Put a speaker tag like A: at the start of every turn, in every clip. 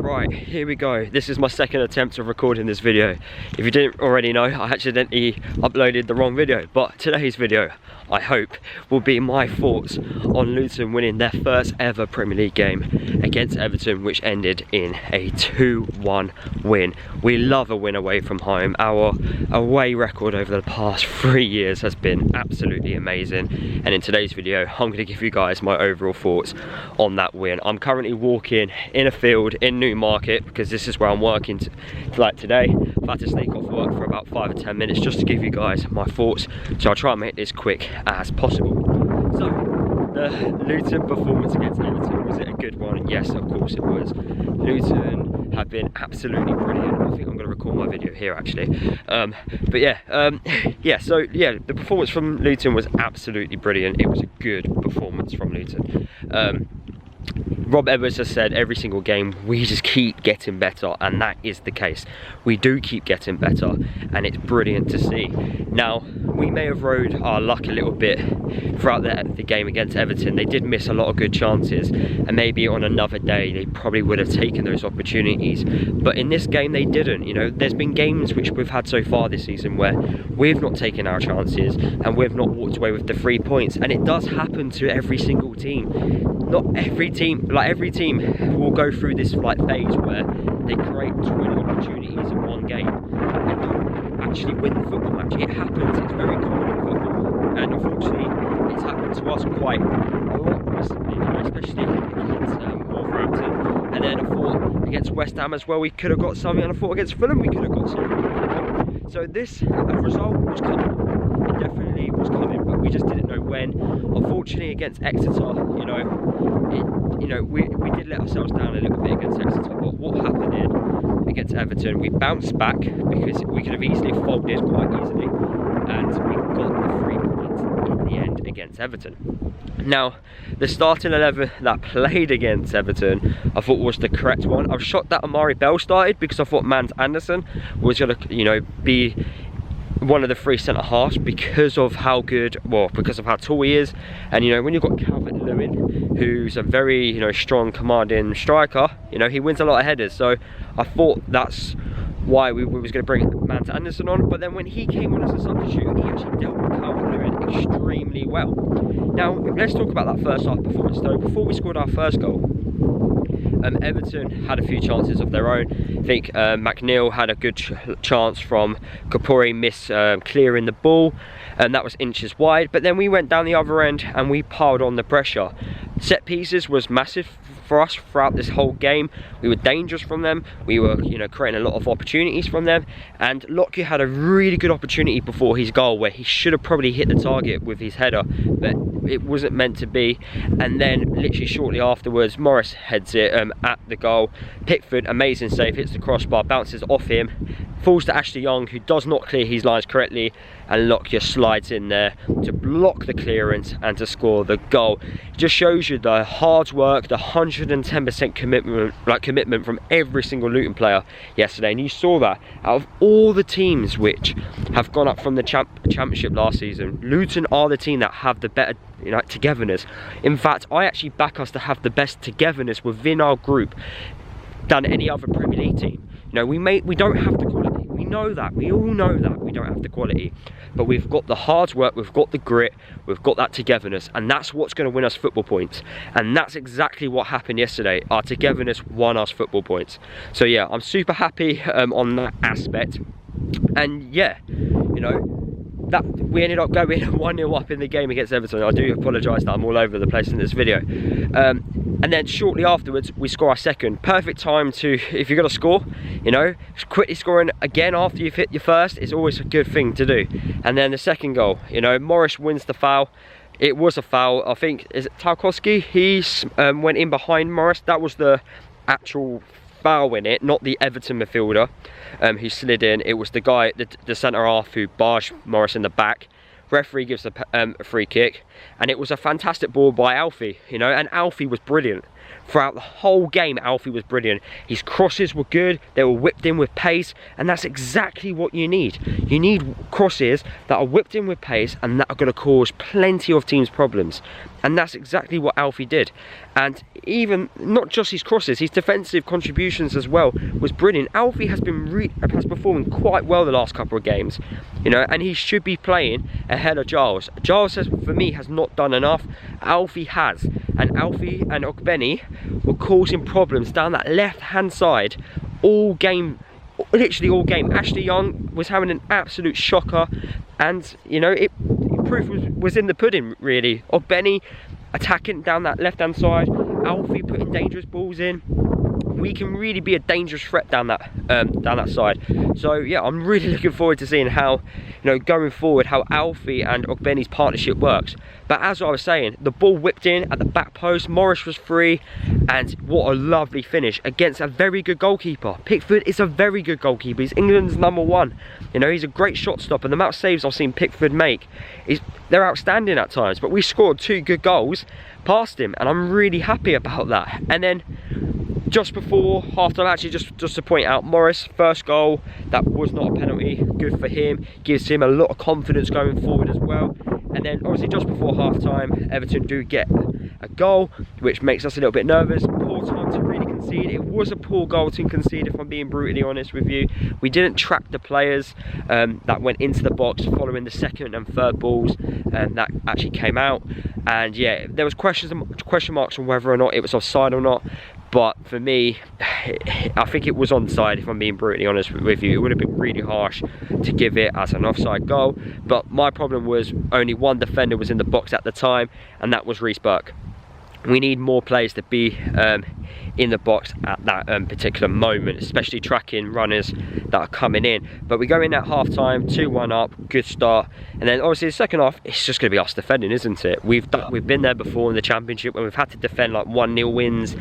A: Right, here we go. This is my second attempt of recording this video. If you didn't already know, I accidentally uploaded the wrong video, but today's video, I hope, will be my thoughts on Luton winning their first ever Premier League game against Everton, which ended in a 2-1 win. We love a win away from home. Our away record over the past 3 years has been absolutely amazing, and in today's video I'm going to give you guys my overall thoughts on that win. I'm currently walking in a field in Newmarket because this is where I'm working like today. I've had to sneak off work for about 5 or 10 minutes just to give you guys my thoughts, so I'll try and make this quick as possible. So, the Luton performance against Everton, was it a good one? Yes, of course it was. Luton have been absolutely brilliant. I think I'm going to record my video here actually. The performance from Luton was absolutely brilliant. It was a good performance from Luton. Rob Edwards has said every single game we just keep getting better, and that is the case. We do keep getting better, and it's brilliant to see. Now, we may have rode our luck a little bit throughout the game against Everton. They did miss a lot of good chances, and maybe on another day they probably would have taken those opportunities, but in this game they didn't. You know, there's been games which we've had so far this season where we've not taken our chances and we've not walked away with the 3 points, and it does happen to every single team. Not every team, like every team will go through this like phase where they create 20 opportunities in one game and don't actually win the football match. It happens, it's very common in football, and unfortunately it's happened to us quite a lot recently, especially against Wolverhampton, and then I thought against West Ham as well we could have got something, and I thought against Fulham we could have got something. So this result was coming. It definitely was coming, but we just didn't know when. Unfortunately against Exeter, we did let ourselves down a little bit against Exeter, but what happened against Everton, we bounced back because we could have easily folded quite easily, and we got the 3 points in the end against Everton. Now, the starting 11 that played against Everton, I thought was the correct one. I was shocked that Amari Bell started because I thought Mans Anderson was going to, be one of the 3 centre halves because of how good, because of how tall he is, and when you've got Calvert-Lewin, who's a very strong, commanding striker, he wins a lot of headers. So I thought that's why we was going to bring Mans Anderson on. But then when he came on as a substitute, he actually dealt with Calvert-Lewin extremely well. Now let's talk about that first half performance though. Before we scored our first goal, Everton had a few chances of their own. I think McNeil had a good chance from Kapori miss clearing the ball, and that was inches wide. But then we went down the other end and we piled on the pressure. Set pieces was massive for us throughout this whole game. We were dangerous from them. We were, creating a lot of opportunities from them. And Lockyer had a really good opportunity before his goal where he should have probably hit the target with his header, but it wasn't meant to be. And then literally shortly afterwards, Morris heads it at the goal. Pickford, amazing save, hits the crossbar, bounces off him, falls to Ashley Young, who does not clear his lines correctly, and Lockyer slides in there to block the clearance and to score the goal. It just shows you the hard work, the 110% commitment from every single Luton player yesterday. And you saw that out of all the teams which have gone up from the championship last season, Luton are the team that have the better togetherness. In fact, I actually back us to have the best togetherness within our group than any other Premier League team. We don't have the quality. We know that. We all know that we don't have the quality, but we've got the hard work, we've got the grit, we've got that togetherness, and that's what's going to win us football points. And that's exactly what happened yesterday. Our togetherness won us football points. So yeah, I'm super happy on that aspect. And yeah, that we ended up going 1-0 up in the game against Everton. I do apologise that I'm all over the place in this video. And then shortly afterwards, we score our second. Perfect time to, if you're going to score, quickly scoring again after you've hit your first is always a good thing to do. And then the second goal, Morris wins the foul. It was a foul. I think, is it Tarkowski? He went in behind Morris. That was the actual foul in it, not the Everton midfielder who slid in. It was the guy, the centre half, who barged Morris in the back. Referee gives a free kick, and it was a fantastic ball by Alfie, and Alfie was brilliant. throughout the whole game, Alfie was brilliant. His crosses were good, they were whipped in with pace, and that's exactly what you need. You need crosses that are whipped in with pace and that are going to cause plenty of teams problems. And that's exactly what Alfie did. And even, not just his crosses, his defensive contributions as well was brilliant. Alfie has been performing quite well the last couple of games, you know, and he should be playing ahead of Giles. Giles, for me, has not done enough. Alfie has. And Alfie and Ogbeni were causing problems down that left-hand side all game, literally all game. Ashley Young was having an absolute shocker, and, you know, proof was in the pudding, really. Ogbeni attacking down that left-hand side, Alfie putting dangerous balls in. We can really be a dangerous threat down that side. So yeah, I'm really looking forward to seeing how, you know, going forward, how Alfie and Ogbeni's partnership works. But as I was saying, the ball whipped in at the back post, Morris was free, and what a lovely finish against a very good goalkeeper. Pickford is a very good goalkeeper. He's England's #1. You know, he's a great shot stopper. The amount of saves I've seen Pickford make, they're outstanding at times. But we scored 2 good goals past him, and I'm really happy about that. And then just before half-time, actually, just to point out, Morris, first goal, that was not a penalty, good for him, gives him a lot of confidence going forward as well. And then obviously just before half-time, Everton do get a goal, which makes us a little bit nervous. Poor time to really concede. It was a poor goal to concede, if I'm being brutally honest with you. We didn't track the players that went into the box following the second and third balls that actually came out. And yeah, there was question marks on whether or not it was offside or not. But for me, I think it was onside, if I'm being brutally honest with you. It would have been really harsh to give it as an offside goal. But my problem was only one defender was in the box at the time, and that was Reece Burke. We need more players to be in the box at that particular moment, especially tracking runners that are coming in. But we go in at half time, 2-1 up, good start, and then obviously the second half, it's just going to be us defending, isn't it? We've been there before in the Championship when we've had to defend like 1-0 wins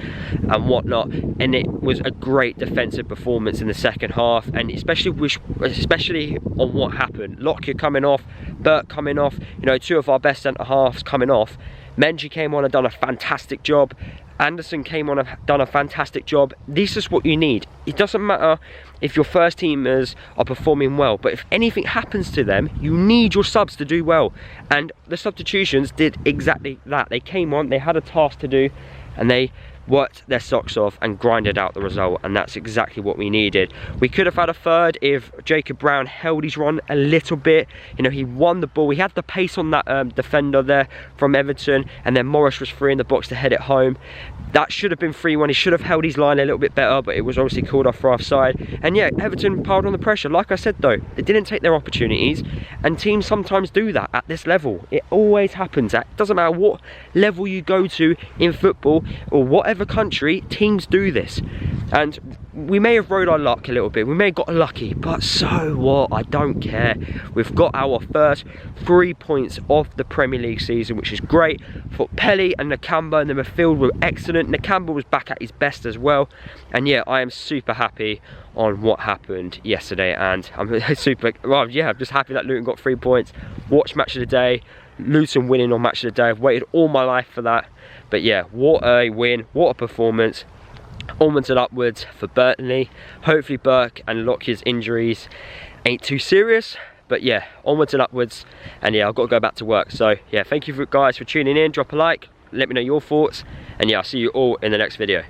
A: and whatnot, and it was a great defensive performance in the second half, and especially on what happened. Lockyer coming off, Burke coming off, you know, 2 of our best centre halves coming off. Menji came on and done a fantastic job. Anderson came on and done a fantastic job. This is what you need. It doesn't matter if your first teamers are performing well, but if anything happens to them, you need your subs to do well. And the substitutions did exactly that. They came on, they had a task to do, and they worked their socks off and grinded out the result, and that's exactly what we needed. We could have had a third if Jacob Brown held his run a little bit. You know, he won the ball, he had the pace on that defender there from Everton, and then Morris was free in the box to head it home. That should have been 3-1. He should have held his line a little bit better, but it was obviously called off for offside. And yeah, Everton piled on the pressure. Like I said though, they didn't take their opportunities, and teams sometimes do that at this level. It always happens. It doesn't matter what level you go to in football or whatever country, teams do this. And we may have rode our luck a little bit, we may have got lucky, but so what? I don't care. We've got our first 3 points of the Premier League season, which is great. For Pelly and Nakamba in the midfield were excellent. Nakamba was back at his best as well. And yeah, I am super happy on what happened yesterday, and I'm I'm just happy that Luton got 3 points. Watch match of the day, Luton winning on match of the day. I've waited all my life for that. But yeah, what a win, what a performance. Onwards and upwards for Burnley. Hopefully Burke and Lockyer's injuries ain't too serious. But yeah, onwards and upwards. And yeah, I've got to go back to work. So yeah, thank you guys for tuning in. Drop a like, let me know your thoughts. And yeah, I'll see you all in the next video.